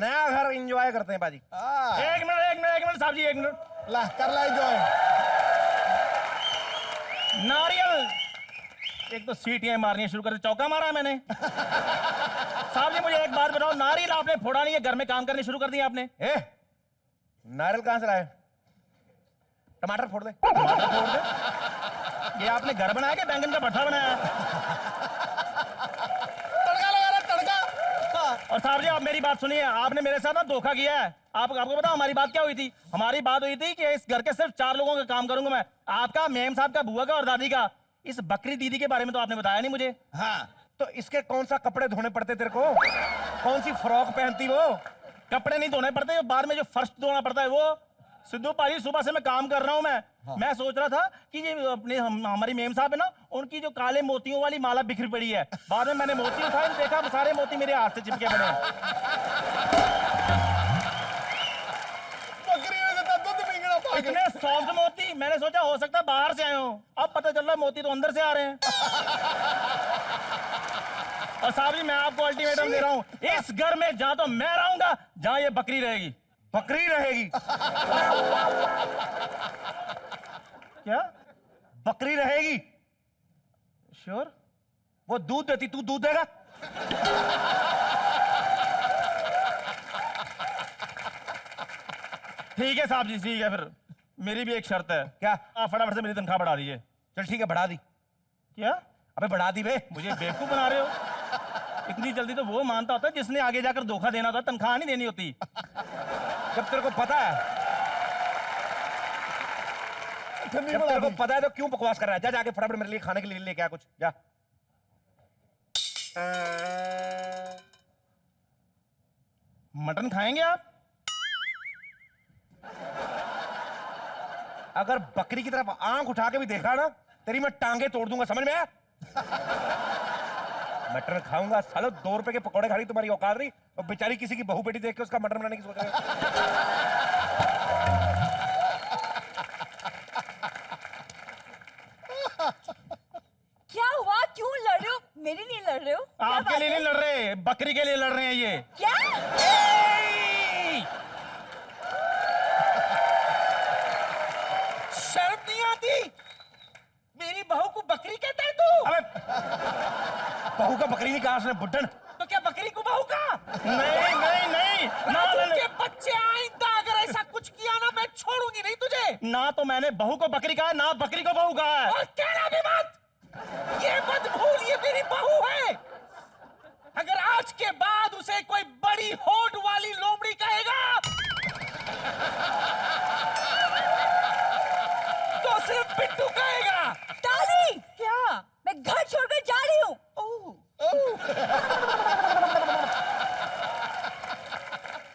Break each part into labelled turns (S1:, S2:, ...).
S1: नया घर एंजॉय करते हैं बाजी। एक मिनट साहब जी, एक मिनट।
S2: ला कर ला एंजॉय।
S1: नारियल, एक तो सीटियां मारनी शुरू कर, चौका मारा मैंने। साहब जी मुझे एक बात बताओ, नारियल आपने फोड़ा नहीं है, घर में काम करने शुरू कर दिया आपने।
S3: नारियल कहां से लाए? टमाटर फोड़ दे।
S1: टमाटर फोड़ दे? ये आपने घर बनाया कि बैंगन का भट्टा बनाया?
S2: तड़का लगा रहा, तड़का।
S1: और साहब जी आप मेरी बात सुनिए, आपने मेरे साथ ना धोखा किया है। आपको बताओ हमारी बात क्या हुई थी? हमारी बात हुई थी कि इस घर के सिर्फ 4 लोगों का काम करूंगा मैं, आपका, मेम साहब का, बुआ का और दादी का। इस बकरी दीदी के बारे में तो आपने बताया नहीं मुझे।
S3: हाँ, तो इसके कौन सा कपड़े धोने पड़ते तेरे को? कौन सी फ्रॉक पहनती वो?
S1: कपड़े नहीं धोने पड़ते, जो बाद में जो फर्श धोना पड़ता है वो। सिद्धू पाजी सुबह से मैं काम कर रहा हूं मैं सोच रहा था कि ये अपने हमारी मेम साहब है ना, उनकी जो काले मोतियों वाली माला बिखरी पड़ी है, बाद में मैंने मोती उठाए, देखा सारे मोती मेरे हाथ से चिपके पड़े।
S2: बकरी ने देता दूध पीगड़ा पाके।
S1: इतने सॉफ्ट मोती, मैंने सोचा हो सकता है बाहर से आए हो, अब पता चल रहा है मोती तो अंदर से आ रहे हैं। और साहब जी मैं आपको अल्टीमेटम दे रहा हूं, इस घर में जहां तो मैं रहूंगा, जहां ये बकरी रहेगी।
S3: बकरी रहेगी?
S1: क्या?
S3: बकरी रहेगी?
S1: श्योर?
S3: वो दूध देती, तू दूध देगा?
S1: ठीक है साहब जी, ठीक है, फिर मेरी भी एक शर्त है।
S3: क्या?
S1: आप फटाफट से मेरी तनख्वाह बढ़ा दीजिए।
S3: चल ठीक है, बढ़ा दी।
S1: क्या?
S3: अबे बढ़ा दी बे।
S1: मुझे बेवकूफ बना रहे हो? इतनी जल्दी तो वो मानता होता है जिसने आगे जाकर धोखा देना होता, तनख्वाह नहीं देनी होती।
S3: जब तेरे को पता है, जब तेरे को पता है तो क्यों बकवास कर रहा है? जा जाके फटाफट मेरे लिए खाने के लिए लेके आ कुछ, जा।
S1: मटन खाएंगे आप?
S3: अगर बकरी की तरफ आंख उठा के भी देखा ना, तेरी मैं टांगे तोड़ दूंगा, समझ में आया? मटन खाऊंगा सालो, 2 रुपए के पकौड़े खा रही तुम्हारी औकात नहीं, और बेचारी किसी की बहू बेटी देख के उसका मटन बनाने की सोच रहे हो।
S4: क्या हुआ, क्यों लड़ रहे हो? मेरे लिए लड़ रहे हो?
S1: आपके लिए नहीं लड़ रहे, बकरी के लिए लड़ रहे हैं ये।
S4: क्या?
S3: शर्म नहीं आती? मेरी बहू को बकरी कहता है तू? अबे बहू का बकरी नहीं कहा उसने, बुड्ढन। तो क्या बकरी को बहू का?
S1: नहीं नहीं नहीं,
S3: राजू के बच्चे, आइंदा अगर ऐसा कुछ किया ना, मैं छोड़ूंगी नहीं तुझे।
S1: ना तो मैंने बहू को बकरी कहा है, ना बकरी को बहू कहा है।
S3: और कहना भी मत, ये मत भूल, ये मेरी बहू है। अगर आज के बाद उसे कोई बड़ी होठ वाली लोमड़ी कहेगा तो सिर्फ पिट्टू कहेगा।
S4: डाली, क्या? मैं घर छोड़कर जा रही हूँ।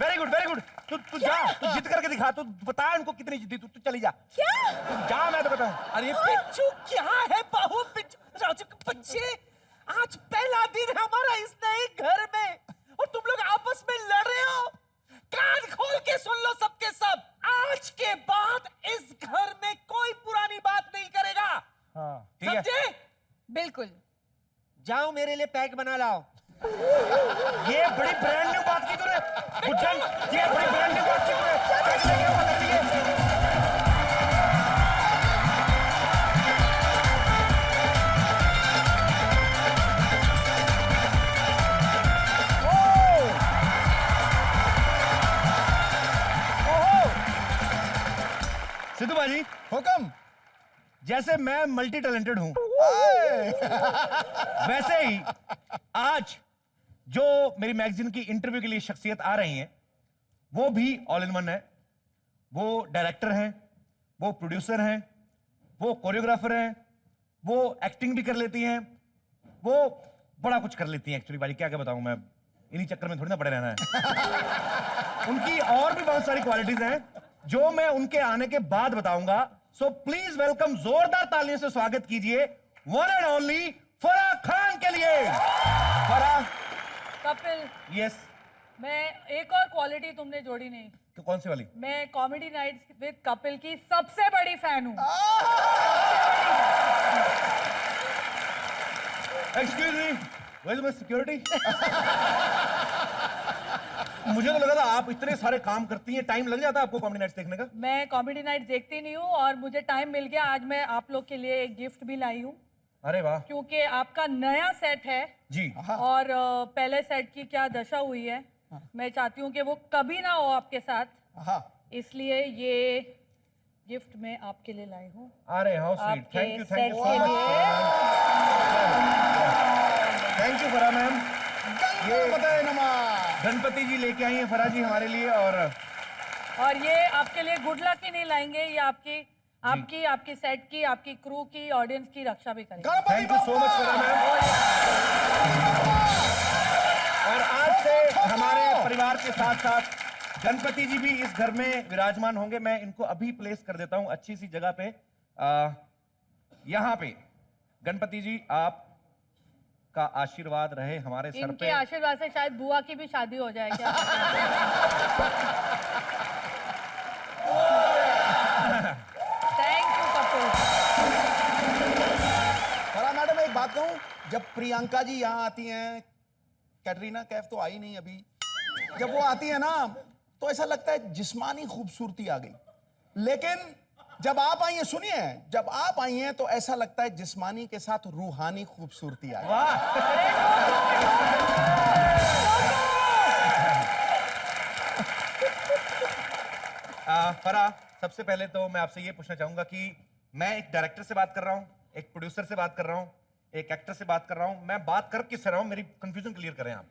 S3: Very good very good. तू जा, तू जिद करके दिखा, तू बता इनको कितनी जिद्दी, तू चली जा।
S4: क्या?
S3: तू जा, मैं तो बताऊं। अरे पिच्चू क्या है, बहू पिच्चू, राजू के बच्चे, आज पहला दिन है हमारा इस नए घर में और तुम लोग आपस में लड़ रहे हो। कान खोल के सुन लो सबके सब, आज के बाद इस घर में कोई पुरानी बात नहीं करेगा।
S1: हाँ,
S3: समझे?
S4: बिल्कुल।
S3: जाओ मेरे लिए पैक बना लाओ। ये बड़ी ब्रांड न्यू बात की तूने, बुड्ढन, ये बड़ी ब्रांड न्यू बात की तूने। पैक लेके आओ कर दिए।
S1: सिद्धू भाजी,
S2: हुक्म।
S1: जैसे मैं मल्टी टैलेंटेड हूं, वैसे ही आज जो मेरी मैगजीन की इंटरव्यू के लिए शख्सियत आ रही हैं, वो भी ऑल इन वन है। वो डायरेक्टर हैं, वो प्रोड्यूसर हैं, वो कोरियोग्राफर हैं, वो एक्टिंग भी कर लेती हैं, वो बड़ा कुछ कर लेती हैं। एक्चुअली भाई क्या क्या बताऊं मैं, इन्हीं चक्कर में थोड़ी ना पड़े रहना है। उनकी और भी बहुत सारी क्वालिटीज हैं जो मैं उनके आने के बाद बताऊंगा। सो प्लीज वेलकम, जोरदार तालियों से स्वागत कीजिए one and only Farah Khan के लिए। फराह।
S5: कपिल,
S1: यस।
S5: मैं एक और क्वालिटी तुमने जोड़ी नहीं।
S1: तो कौन सी वाली?
S5: मैं कॉमेडी नाइट्स विद कपिल की सबसे बड़ी फैन हूँ।
S1: Excuse me, where is my security? मुझे तो लगा था आप इतने सारे काम करती हैं, टाइम लग जाता है आपको कॉमेडी नाइट्स देखने का?
S5: मैं कॉमेडी नाइट देखती नहीं हूँ और मुझे टाइम मिल गया। आज मैं आप लोग के लिए एक गिफ्ट भी लाई हूँ
S1: अरे वाह
S5: क्योंकि आपका नया सेट है
S1: जी।
S5: और पहले सेट की क्या दशा हुई है, मैं चाहती हूँ कि वो कभी ना हो आपके साथ,
S2: हाँ
S5: इसलिए ये गिफ्ट मैं आपके लिए लाई हूँ।
S1: अरे हाउ स्वीट,
S5: आपके
S1: थैंक यू
S5: सेट
S1: सो
S5: के
S1: मच, थैंक यू फरा मैम।
S2: ये बताए नमः।
S1: गणपति जी लेके आई हैं फरा जी हमारे लिए, और
S5: ये आपके लिए गुड लक ही नहीं लाएंगे, ये आपकी सेट की, आपकी क्रू की, ऑडियंस की रक्षा भी करेंगे।
S2: Ganpati
S1: thank you so much फरा मैम। और आज से हमारे परिवार के साथ साथ गणपति जी भी इस घर में विराजमान होंगे। मैं इनको अभी प्लेस कर देता हूं अच्छी सी जगह पे। यहाँ पे गणपति जी आप का आशीर्वाद रहे हमारे सर
S5: इनके
S1: पे।
S5: आशीर्वाद से शायद बुआ की भी शादी हो जाए क्या? Thank you Kapil.
S2: फरा मैडम एक बात कहूं, जब प्रियंका जी यहाँ आती हैं, कैटरीना कैफ तो आई नहीं अभी, जब वो आती है ना तो ऐसा लगता है जिस्मानी खूबसूरती आ गई, लेकिन जब आप आई हैं, सुनिए, जब आप आई हैं तो ऐसा लगता है जिस्मानी के साथ रूहानी खूबसूरती आई।
S1: फरा, सबसे पहले तो मैं आपसे ये पूछना चाहूंगा कि मैं एक डायरेक्टर से बात कर रहा हूँ, एक प्रोड्यूसर से बात कर रहा हूँ, एक एक्टर से बात कर रहा हूँ, मैं बात कर किससे रहा हूँ? मेरी कंफ्यूजन क्लियर करें आप।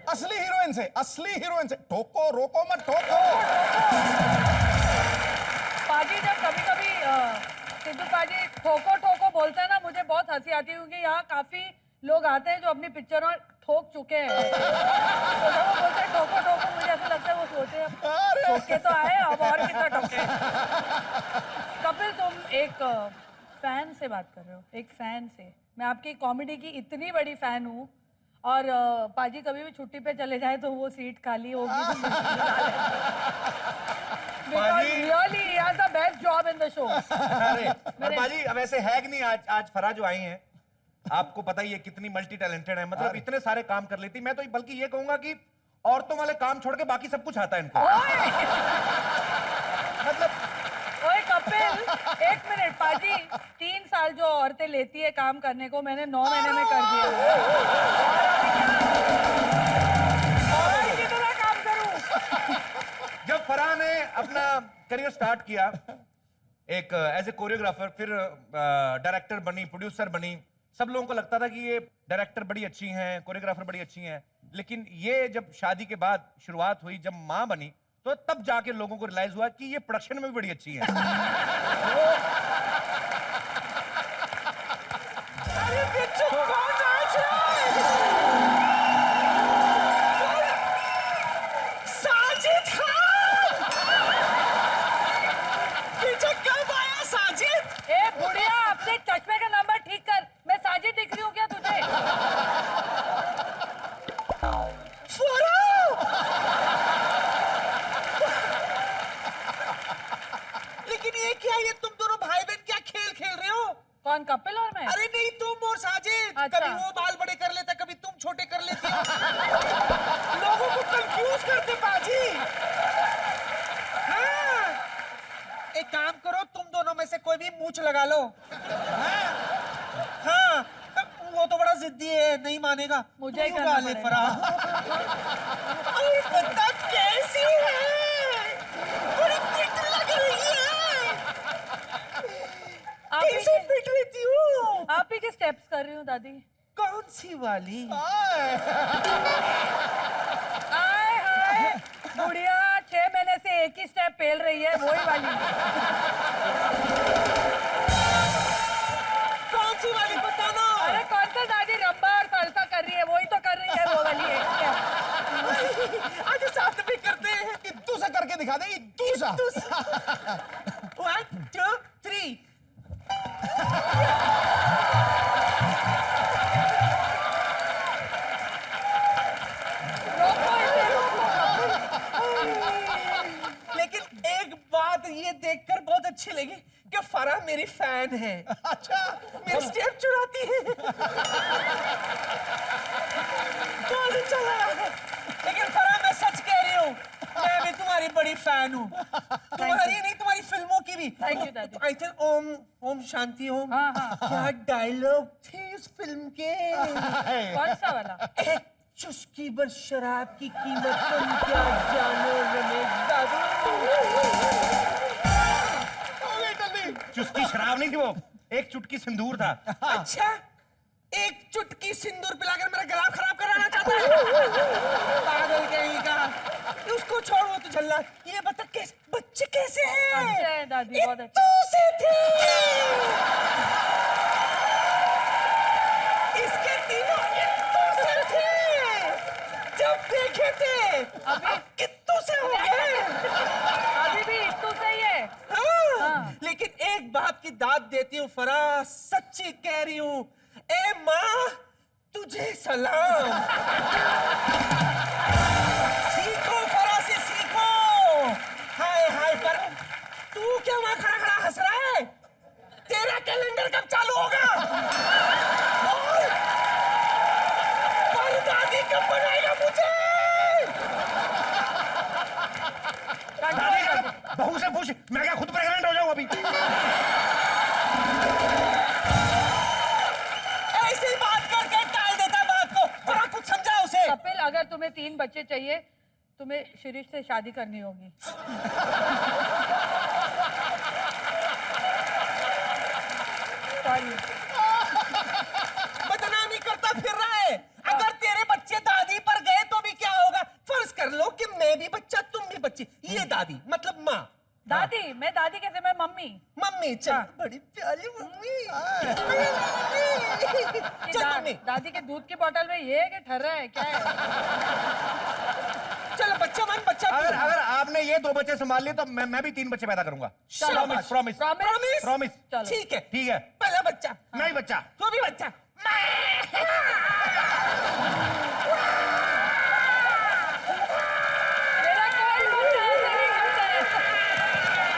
S2: असली हीरोइन से, असली हीरोइन से। ठोको, रोको मत, ठोको।
S5: पाजी जब कभी-कभी सिद्धू पाजी ठोको ठोको बोलते हैं ना, मुझे बहुत हंसी आती है क्योंकि यहाँ काफी लोग आते हैं जो अपनी पिक्चरों में ठोक चुके हैं। तो जब वो बोलते हैं ठोको ठोको, मुझे ऐसा लगता है वो सोचे अब ठोके तो आए, अब और कितना ठोके। कपिल, तुम एक फैन से बात कर रहे हो, एक फैन से। मैं आपकी कॉमेडी की इतनी बड़ी फैन हूँ और पाजी कभी भी छुट्टी पे चले जाए तो वो सीट खाली होगी। Because really he has the best job in the show.
S1: अरे बाजी, अब ऐसे है कि नहीं, आज फरा जो आई हैं, आपको पता ही है कितनी मल्टी टैलेंटेड है, मतलब इतने सारे काम कर लेती। मैं तो बल्कि ये कहूंगा कि औरतों वाले काम छोड़ के बाकी सब कुछ आता है इनको। मतलब
S5: ओए कपिल, एक मिनट, पाजी 3 साल जो औरतें लेती है काम करने को, मैंने 9 महीने में कर दिया। और कितना काम करूं?
S1: जब फराह ने अपना करियर स्टार्ट किया एक एज ए कोरियोग्राफर, फिर डायरेक्टर बनी, प्रोड्यूसर बनी, सब लोगों को लगता था कि ये डायरेक्टर बड़ी अच्छी हैं, कोरियोग्राफर बड़ी अच्छी हैं, लेकिन ये जब शादी के बाद शुरुआत हुई, जब माँ बनी, तो तब जाके लोगों को रियलाइज हुआ कि ये प्रोडक्शन में भी बड़ी अच्छी है।
S3: अरे बिच्छू कौन नाच रहा है? साजिद खान! पीछे कब आया साजिद?
S5: ए बुढ़िया, अपने चश्मे का नंबर ठीक कर। मैं साजिद दिख रही हूँ क्या तुझे?
S3: लेकिन ये क्या, ये तुम दोनों भाई बहन क्या खेल खेल रहे हो?
S5: कौन, कपिल और मैं?
S3: अरे नहीं, तुम और साजिद।
S5: अच्छा।
S3: कभी वो बाल बड़े कर लेता, कभी तुम छोटे कर लेती हो। लोगों को कंफ्यूज करते बाजी। हाँ। एक काम करो, तुम दोनों में से कोई भी मूंछ लगा लो। हाँ, वो तो बड़ा जिद्दी है, नहीं मानेगा।
S5: मुझे ही
S3: तुम
S5: करना
S3: लगा ले
S5: पड़ेगा।
S3: फराह। अरे बता कैसी है? बड़ी फिट लग रही है। कैसे फिट रहती हूँ?
S5: आप ही के स्टेप्स कर रही हूँ दादी।
S3: कौन सी वाली?
S5: आए हाय, बुढ़िया 6 महीने से एक ही स्टेप पेल रही है, वही वाली।
S3: कौन सी वाली बताना?
S5: अरे कौन सा दादी, रंबा और सालसा कर रही है, वही तो कर रही है, वो वाली है।
S3: आज साथ में करते हैं।
S2: इत्तू सा करके दिखा दे, इत्तू सा।
S3: 1 2 3।
S5: रोको इसे, रोको।
S3: लेकिन एक बात ये देखकर बहुत अच्छी लगी कि फराह मेरी फैन है।
S2: अच्छा,
S3: मेरे स्टेप चुराती है। बहुत अच्छा लगा। लेकिन फराह, मैं सच हूँ, तुम्हारी नहीं तुम्हारी फिल्मों की भी।
S5: Thank you, दादी।
S3: I think Om Om Shanti Om.
S5: हाँ, हाँ।
S3: क्या डायलॉग थे इस फिल्म के।
S5: कौन सा वाला?
S3: एक चुस्की भर शराब की कीमत तुम क्या जानो रमेश बाबू।
S1: चुस्की शराब नहीं थी वो, एक चुटकी सिंदूर था।
S3: अच्छा, एक चुटकी सिंदूर पिलाकर मेरा गला खराब कराना चाहता है। पागल कहीं का। उसको छोड़, वो तो झल्ला। ये बता कैसे बच्चे कैसे हैं?
S5: अच्छे हैं दादी, बहुत अच्छे।
S3: इत्तू से थे। इसके तीनों इत्तू से थे। जब देखे थे
S5: अभी
S3: कित्तू से हो गए।
S5: अभी भी इत्तू से ही है।
S3: हाँ,
S5: हाँ।
S3: लेकिन एक बात की दाद देती हूँ फराज, सच्ची कह रही हूँ। ए माँ, तुझे सलाम। सीखो फरासी सीखो। हाय हाय, पर तू क्या वहां खड़ा खड़ा हंस रहा है? तेरा कैलेंडर कब चालू होगा? बोल। पर दादी कब बनाएगा मुझे?
S1: दादी, बहू से पूछ, मैं क्या खुद प्रेग्नेंट हो जाऊं अभी?
S3: ऐसी बात करके टाल देता बात को। जरा कुछ समझा उसे।
S5: कपिल, अगर तुम्हें 3 बच्चे चाहिए, तुम्हें शिरीष से शादी करनी होगी। सॉरी।
S3: बदनामी करता फिर रहा है। अगर तेरे बच्चे दादी पर गए तो भी क्या होगा? फर्ज कर लो कि मैं भी बच्चा, तुम भी बच्ची। ये दादी मतलब माँ।
S5: दादी, मैं दादी कैसे, मैं मम्मी।
S3: मम्मी चल,
S5: हाँ।
S3: बड़ी प्यारी मम्मी।
S5: ये
S3: चल मम्मी,
S5: दादी के दूध की बोतल में ये है कि ठर्रा है, क्या है?
S3: चल बच्चा मन बच्चा।
S1: अगर अगर आपने ये 2 बच्चे संभाल लिए तो मैं भी 3 बच्चे पैदा करूंगा।
S3: शाबाश।
S1: Promise
S5: promise?
S1: प्रॉमिस।
S5: चलो।
S3: ठीक है,
S1: ठीक है,
S3: पहला बच्चा
S1: मैं ही बच्चा।
S3: तू भी बच्चा।
S5: मेरा कोई बच्चा ऐसे नहीं करता है।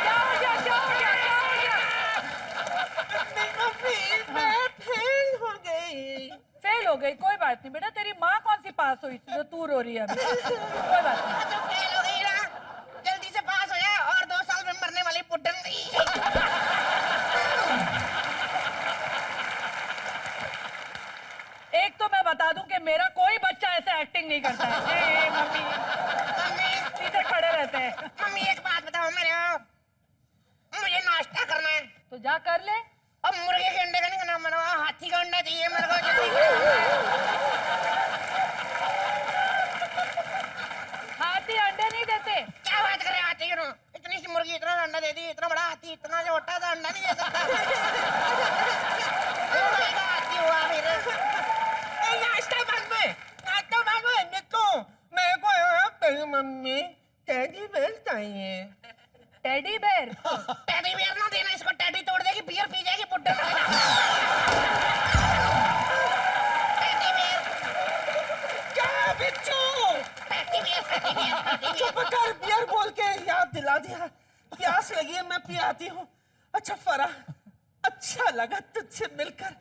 S5: क्या हो गया, क्या हो गया, क्या हो गया?
S3: मम्मी, मैं फेल हो गई।
S5: फेल हो गई, कोई बात नहीं बेटा। तेरी माँ कौन सी पास हुई थी जो तू रो रही है अभी? कोई बात नहीं।
S3: तो फेल हो गई ना, जल्दी से पास हो जा और 2 साल में मरने वाली पुट्टन गई।
S5: एक तो मैं बता दूं कि मेरा कोई बच्चा ऐसे एक्टिंग नहीं करता है। ए, मम्मी
S3: मम्मी,
S5: सीधे खड़े रहते हैं।
S3: मम्मी एक बात बताओ मेरे को, मुझे नाश्ता करना है।
S5: तो जा कर ले।
S3: अब मुर्गे के अंडे का नहीं खाना, मेरे को हाथी का अंडा चाहिए मेरे को जल्दी।
S5: हाथी अंडे नहीं देते।
S3: क्या बात कर रहे हाथी की? इतनी सी मुर्गी इतना अंडा देती है, इतना बड़ा हाथी इतना छोटा सा अंडा नहीं दे सकता। हाथी हुआ फिर। नाश्ता बाद में, नाश्ता बाद में। नित्तू, मेरे को तेरी मम्मी टेडी बेयर चाहिए।
S5: Teddy bear?
S3: टेडी बेयर ना देना, इसको टेडी तोड़ देगी, बियर पी जाएगी बुड्ढा। Teddy bear. क्या बिच्छू? Teddy bear. चुप कर, बियर बोल के याद दिला दिया। प्यास लगी है, मैं पियाती हूँ। अच्छा फरा, अच्छा लगा तुझसे मिलकर।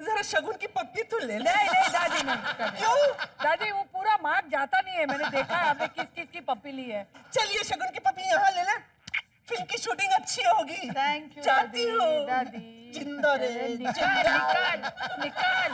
S3: जरा शगुन की पप्पी तो ले ले।
S5: नहीं नहीं दादी, नहीं।
S3: क्यों?
S5: दादी वो पूरा मार्क जाता नहीं है, मैंने देखा है आपने किस किस की पप्पी ली है।
S3: चलिए शगुन की पप्पी यहाँ ले ले, फिल्म की शूटिंग अच्छी होगी।
S5: थैंक यू
S3: जाती
S5: दादी।
S3: हूँ।
S5: दादी
S3: जिंदा रहे।
S5: निकाल निकाल निकाल।